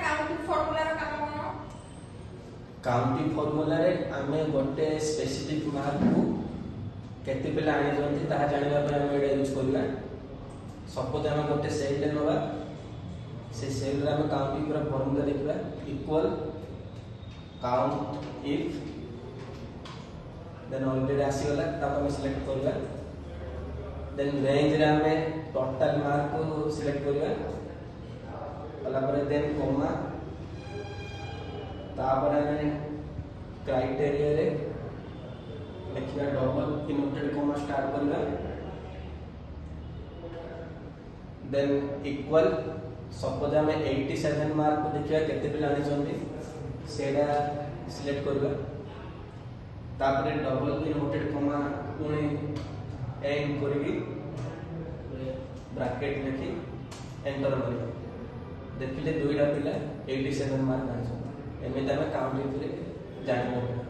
counting formula रो काम कोन counting formula रे आमे गोटे स्पेसिफिक मार्क को केते पिला आनी जंती ताहा जानिबा पर आमे एडा यूज करबा सपोज आमे गोटे सेल ले नबा से सेल रे आमे काउंटिंग पूरा फार्मूला लिखबा equal count if then already आसी गला ताको आमे सिलेक्ट करबा देन रेंज रे आमे टोटल मार्क को सिलेक्ट करबा वाला पर देन कोमा तापर आमे क्राइटेरिया रे लिखिया डबल इनवर्टेड कोमा स्टार्ट करबा देन इक्वल सपोज आमे 87 मार्क को देखिया केते पिला आनी चंदी सेडा सिलेक्ट करबा तापर डबल इनवर्टेड कोमा पुनी एंड करबी ब्रैकेट लिखि एंटर करबा देखिले दुईटा पिला 87 मार्क आनी एमे तमे काउंटिंग रे जानिबो